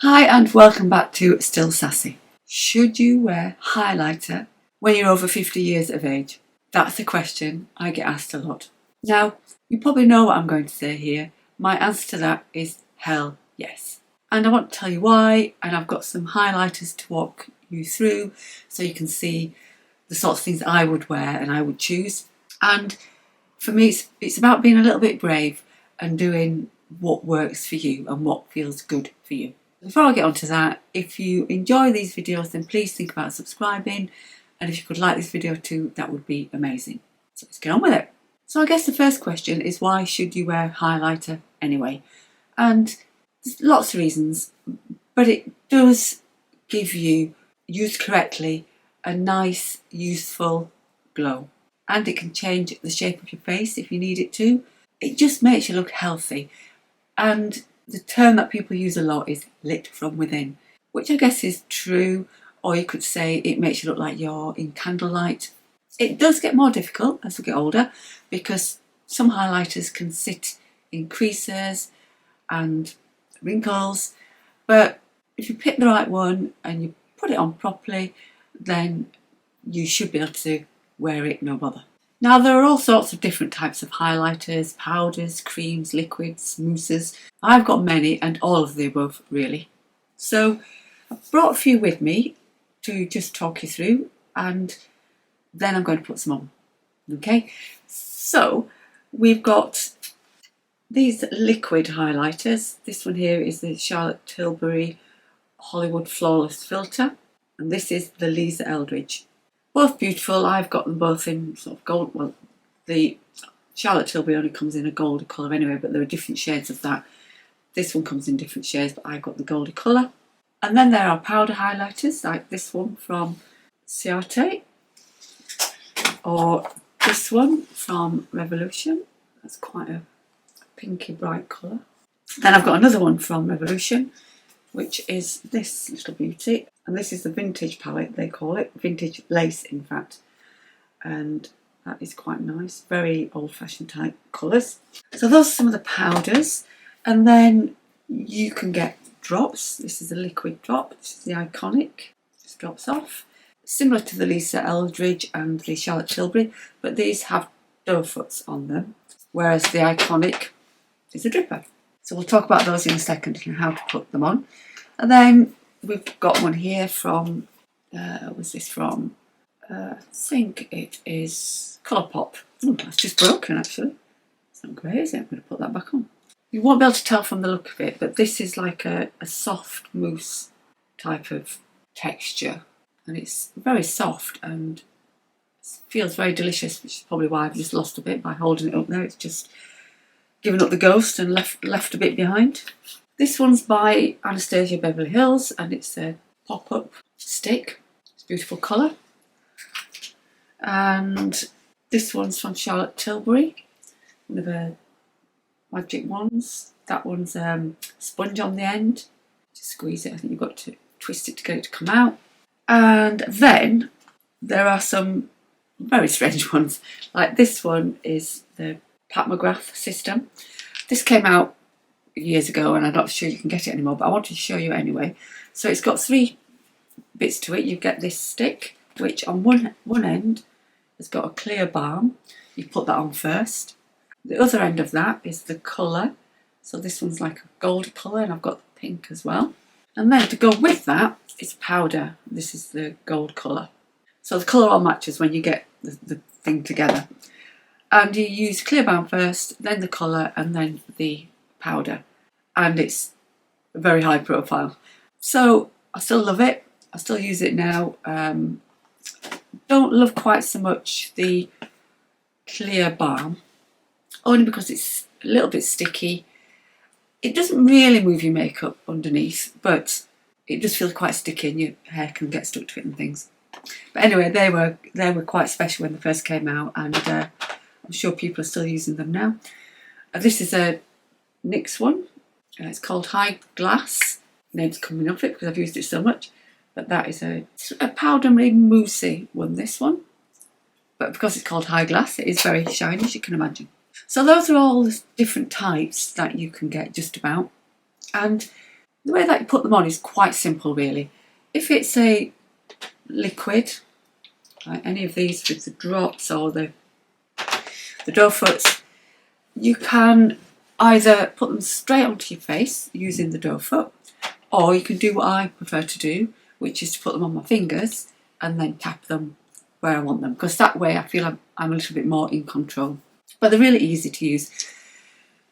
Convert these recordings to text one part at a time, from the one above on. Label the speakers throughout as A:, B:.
A: Hi and welcome back to Still Sassy. Should you wear highlighter when you're over 50 years of age? That's a question I get asked a lot. Now, you probably know what I'm going to say here. My answer to that is hell yes. And I want to tell you why, and I've got some highlighters to walk you through so you can see the sorts of things I would wear and I would choose. And for me, it's about being a little bit brave and doing what works for you and what feels good for you. Before I get onto that, if you enjoy these videos, then please think about subscribing, and if you could like this video too, that would be amazing. So let's get on with it. So I guess the first question is, why should you wear highlighter anyway? And there's lots of reasons, but it does give you, used correctly, a nice, youthful glow. And it can change the shape of your face if you need it to. It just makes you look healthy. And the term that people use a lot is lit from within, which I guess is true, or you could say it makes you look like you're in candlelight. It does get more difficult as we get older because some highlighters can sit in creases and wrinkles, but if you pick the right one and you put it on properly, then you should be able to wear it no bother. Now, there are all sorts of different types of highlighters, powders, creams, liquids, mousses. I've got many and all of the above, really. So I've brought a few with me to just talk you through, and then I'm going to put some on. Okay, so we've got these liquid highlighters. This one here is the Charlotte Tilbury Hollywood Flawless Filter, and this is the Lisa Eldridge. Both beautiful. I've got them both in sort of gold. Well, the Charlotte Tilbury only comes in a goldy colour anyway, but there are different shades of that. This one comes in different shades, but I've got the goldy colour. And then there are powder highlighters, like this one from Ciate, or this one from Revolution. That's quite a pinky bright colour. Then I've got another one from Revolution, which is this little beauty. And this is the vintage palette, they call it. Vintage lace, in fact. And that is quite nice. Very old-fashioned type colours. So those are some of the powders. And then you can get drops. This is a liquid drop. This is the Iconic. Just drops off. Similar to the Lisa Eldridge and the Charlotte Tilbury, but these have doe foots on them, whereas the Iconic is a dripper. So we'll talk about those in a second and how to put them on. And then we've got one here from, was this from? I think it is Colourpop. Oh, that's just broken actually. It's not great, is it? I'm going to put that back on. You won't be able to tell from the look of it, but this is like a soft mousse type of texture. And it's very soft and feels very delicious, which is probably why I've just lost a bit by holding it up there. It's just given up the ghost and left a bit behind. This one's by Anastasia Beverly Hills and it's a pop-up stick. It's a beautiful colour. And this one's from Charlotte Tilbury, one of her magic ones. That one's sponge on the end. Just squeeze it. I think you've got to twist it to get it to come out. And then there are some very strange ones. Like this one is the Pat McGrath system. This came out years ago and I'm not sure you can get it anymore, but I wanted to show you anyway. So it's got three bits to it. You get this stick, which on one end has got a clear balm. You put that on first. The other end of that is the colour. So this one's like a gold colour and I've got the pink as well. And then to go with that is powder. This is the gold colour. So the colour all matches when you get the thing together. And you use clear balm first, then the colour and then the powder. And it's very high profile. So I still love it. I still use it now. Don't love quite so much the clear balm, only because it's a little bit sticky. It doesn't really move your makeup underneath, but it just feels quite sticky and your hair can get stuck to it and things. But anyway, they were quite special when they first came out, and I'm sure people are still using them now. This is a NYX one. It's called High Glass. Name's coming off it because I've used it so much. But that is a powdery moussey one, this one. But because it's called High Glass, it is very shiny, as you can imagine. So those are all the different types that you can get just about. And The way that you put them on is quite simple really. If it's a liquid, like any of these with the drops or the doe foots, you can either put them straight onto your face using the doe foot, or you can do what I prefer to do, which is to put them on my fingers and then tap them where I want them, because that way I feel I'm a little bit more in control. But they're really easy to use.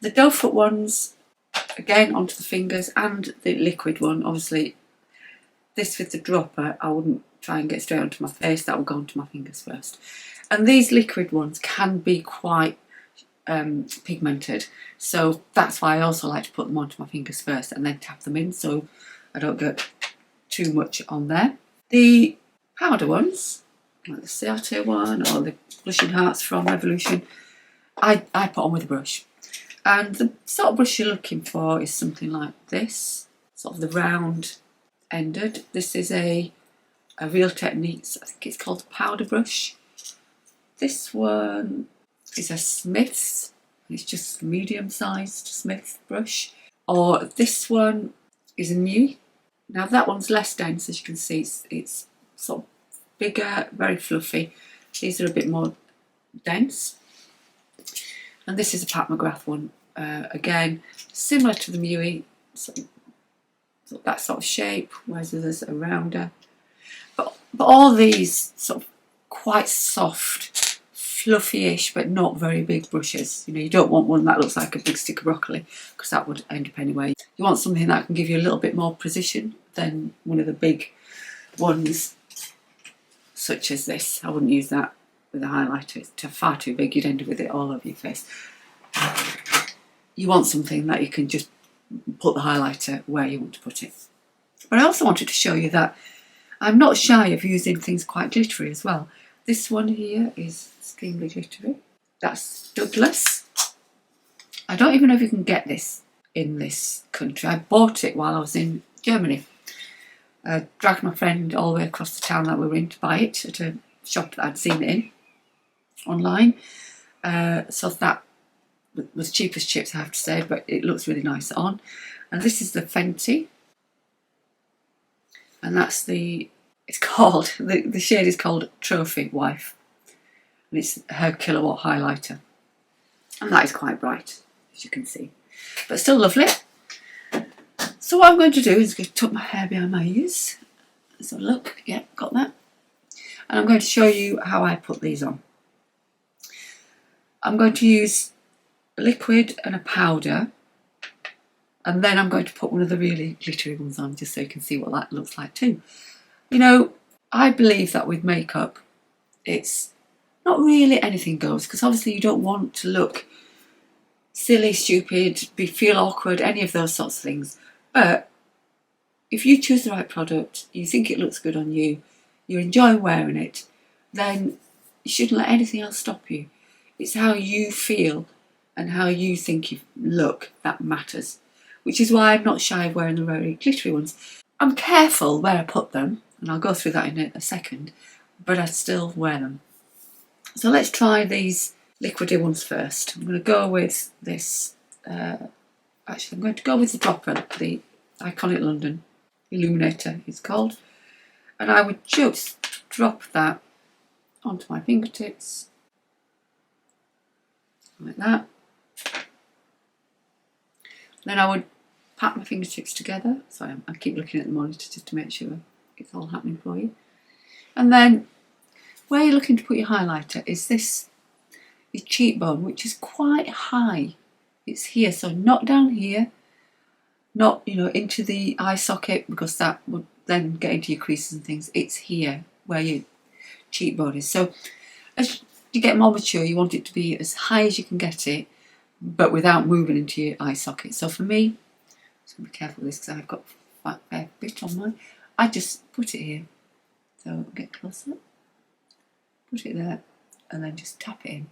A: The doe foot ones, again, onto the fingers, and the liquid one, obviously, this with the dropper, I wouldn't try and get straight onto my face, that will go onto my fingers first. And these liquid ones can be quite pigmented, so that's why I also like to put them onto my fingers first and then tap them in so I don't get too much on there. The powder ones, like the Sato one or the Blushing Hearts from Revolution, I put on with a brush. And the sort of brush you're looking for is something like this, sort of the round ended. This is a Real Techniques, I think it's called the powder brush. This one is a Smith's, it's just medium-sized Smith's brush. Or this one is a New. Now that one's less dense, as you can see, it's sort of bigger, very fluffy. These are a bit more dense. And this is a Pat McGrath one, again, similar to the Mui, so that sort of shape, whereas there's a rounder. But all these sort of quite soft, fluffy-ish, but not very big brushes. You know, you don't want one that looks like a big stick of broccoli, because that would end up anyway. You want something that can give you a little bit more precision than one of the big ones, such as this. I wouldn't use that with a highlighter, it's far too big, you'd end up with it all over your face. You want something that you can just put the highlighter where you want to put it. But I also wanted to show you that I'm not shy of using things quite glittery as well. This one here is extremely glittery. That's Douglas. I don't even know if you can get this in this country. I bought it while I was in Germany. I dragged my friend all the way across the town that we were in to buy it at a shop that I'd seen it in online. So that was cheap as chips, I have to say, but it looks really nice on. And this is the Fenty. And that's the shade is called Trophy Wife. And it's her kilowatt highlighter. And that is quite bright, as you can see. But still lovely. So what I'm going to do is tuck my hair behind my ears. So look, yeah, got that. And I'm going to show you how I put these on. I'm going to use a liquid and a powder, and then I'm going to put one of the really glittery ones on just so you can see what that looks like too. You know, I believe that with makeup, it's not really anything goes, because obviously you don't want to look silly, stupid, feel awkward, any of those sorts of things. But if you choose the right product, you think it looks good on you, you're enjoying wearing it, then you shouldn't let anything else stop you. It's how you feel and how you think you look that matters, which is why I'm not shy of wearing the very glittery ones. I'm careful where I put them, and I'll go through that in a second, but I still wear them. So let's try these liquidy ones first. I'm going to go with this, actually I'm going to go with the dropper, the Iconic London Illuminator it's called, and I would just drop that onto my fingertips, like that. Then I would pat my fingertips together. Sorry, I keep looking at the monitor just to make sure it's all happening for you. And then where you're looking to put your highlighter is this, your cheekbone, which is quite high. It's here, so not down here, not, you know, into the eye socket, because that would then get into your creases and things. It's here where your cheekbone is. So as you get more mature, you want it to be as high as you can get it, but without moving into your eye socket. So for me, I'm just going to be careful with this because I've got a fair bit on mine. I just put it here. So get closer, put it there, and then just tap it in.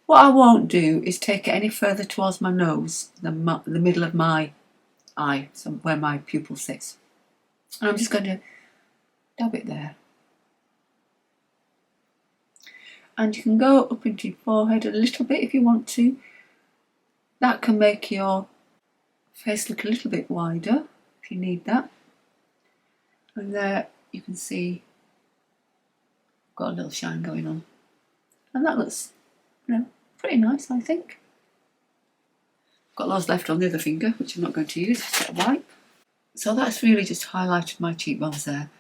A: What I won't do is take it any further towards my nose than the middle of my eye, so where my pupil sits. And I'm just going to dab it there. And you can go up into your forehead a little bit if you want to. That can make your face look a little bit wider if you need that. And there you can see I've got a little shine going on. And that looks, pretty nice, I think. Got loads left on the other finger, which I'm not going to use, just a wipe. So that's really just highlighted my cheekbones there.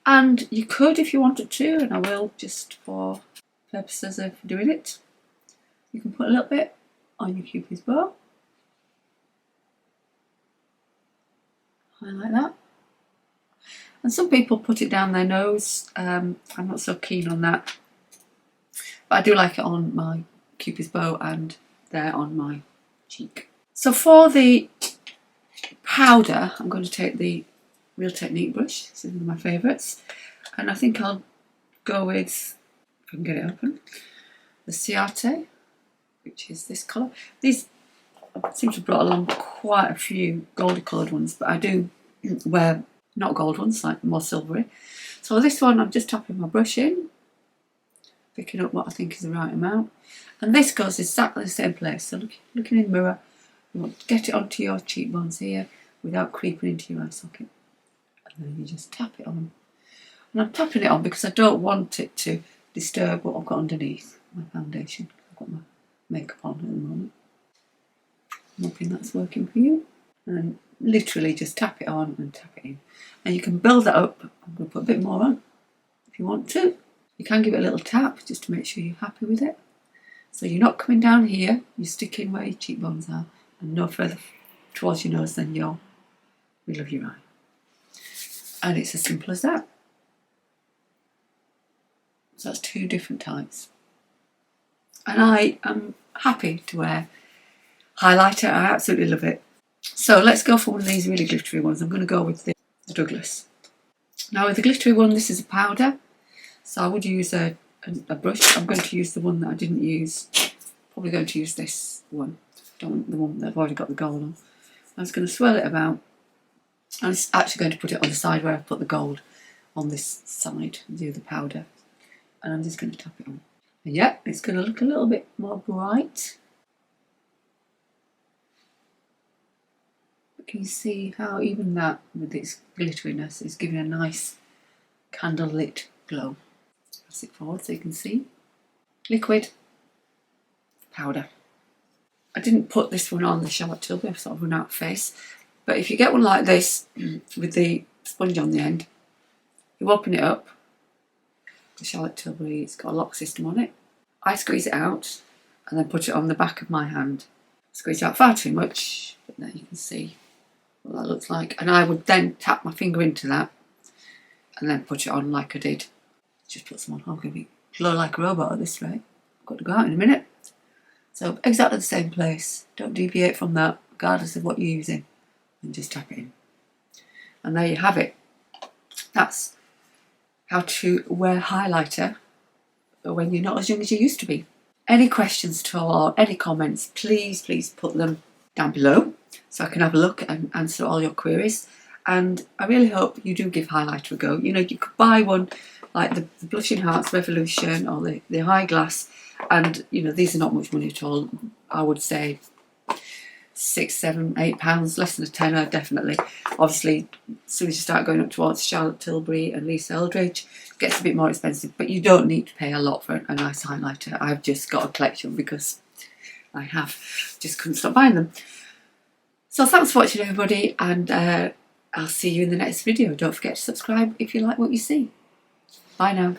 A: And you could if you wanted to, and I will just for purposes of doing it. You can put a little bit on your Cupid's bow. Highlight that. And some people put it down their nose. I'm not so keen on that. But I do like it on my Cupid's bow and there on my cheek. So for the powder, I'm going to take the Real Technique brush. This is one of my favourites. And I think I'll go with, if I can get it open, the Ciate, which is this colour. These I seem to have brought along quite a few goldy coloured ones, but I do wear not gold ones, like more silvery. So this one I'm just tapping my brush in, picking up what I think is the right amount. And this goes exactly the same place. So looking in the mirror, you want to get it onto your cheekbones here without creeping into your eye socket. And then you just tap it on. And I'm tapping it on because I don't want it to disturb what I've got underneath my foundation. I've got my makeup on at the moment. I'm hoping that's working for you. And literally just tap it on and tap it in. And you can build that up. I'm going to put a bit more on if you want to. You can give it a little tap just to make sure you're happy with it. So you're not coming down here, you're sticking where your cheekbones are and no further towards your nose than your middle of your eye. And it's as simple as that. So that's two different types. And I am happy to wear highlighter. I absolutely love it. So let's go for one of these really glittery ones. I'm going to go with the Douglas. Now with the glittery one, this is a powder. So I would use a brush. I'm going to use the one that I didn't use. Probably going to use this one. Don't want the one that I've already got the gold on. I'm just going to swirl it about. I'm actually going to put it on the side where I put the gold on this side and do the powder. And I'm just going to tap it on. And yeah, it's going to look a little bit more bright. But can you see how even that, with its glitteriness, is giving a nice candlelit glow. Press it forward so you can see. Liquid powder. I didn't put this one on the Charlotte Tilbury, I've sort of run out of face. But if you get one like this with the sponge on the end, you open it up. The Charlotte Tilbury, it's got a lock system on it. I squeeze it out and then put it on the back of my hand. Squeeze it out far too much, but there you can see what that looks like. And I would then tap my finger into that and then put it on like I did. Just put some on. I'm going to glow like a robot at this rate. I've got to go out in a minute. So exactly the same place. Don't deviate from that, regardless of what you're using. And just tap it in. And there you have it. That's how to wear highlighter when you're not as young as you used to be. Any questions at all or any comments, please put them down below so I can have a look and answer all your queries. And I really hope you do give highlighter a go. You know, you could buy one like the Blushing Hearts Revolution or the High Glass, and you know, these are not much money at all. I would say £6, £7, £8, less than a tenner definitely. Obviously, as soon as you start going up towards Charlotte Tilbury and Lisa Eldridge, it gets a bit more expensive, but you don't need to pay a lot for a nice highlighter. I've just got a collection because I just couldn't stop buying them. So thanks for watching everybody, and I'll see you in the next video. Don't forget to subscribe if you like what you see. Bye now.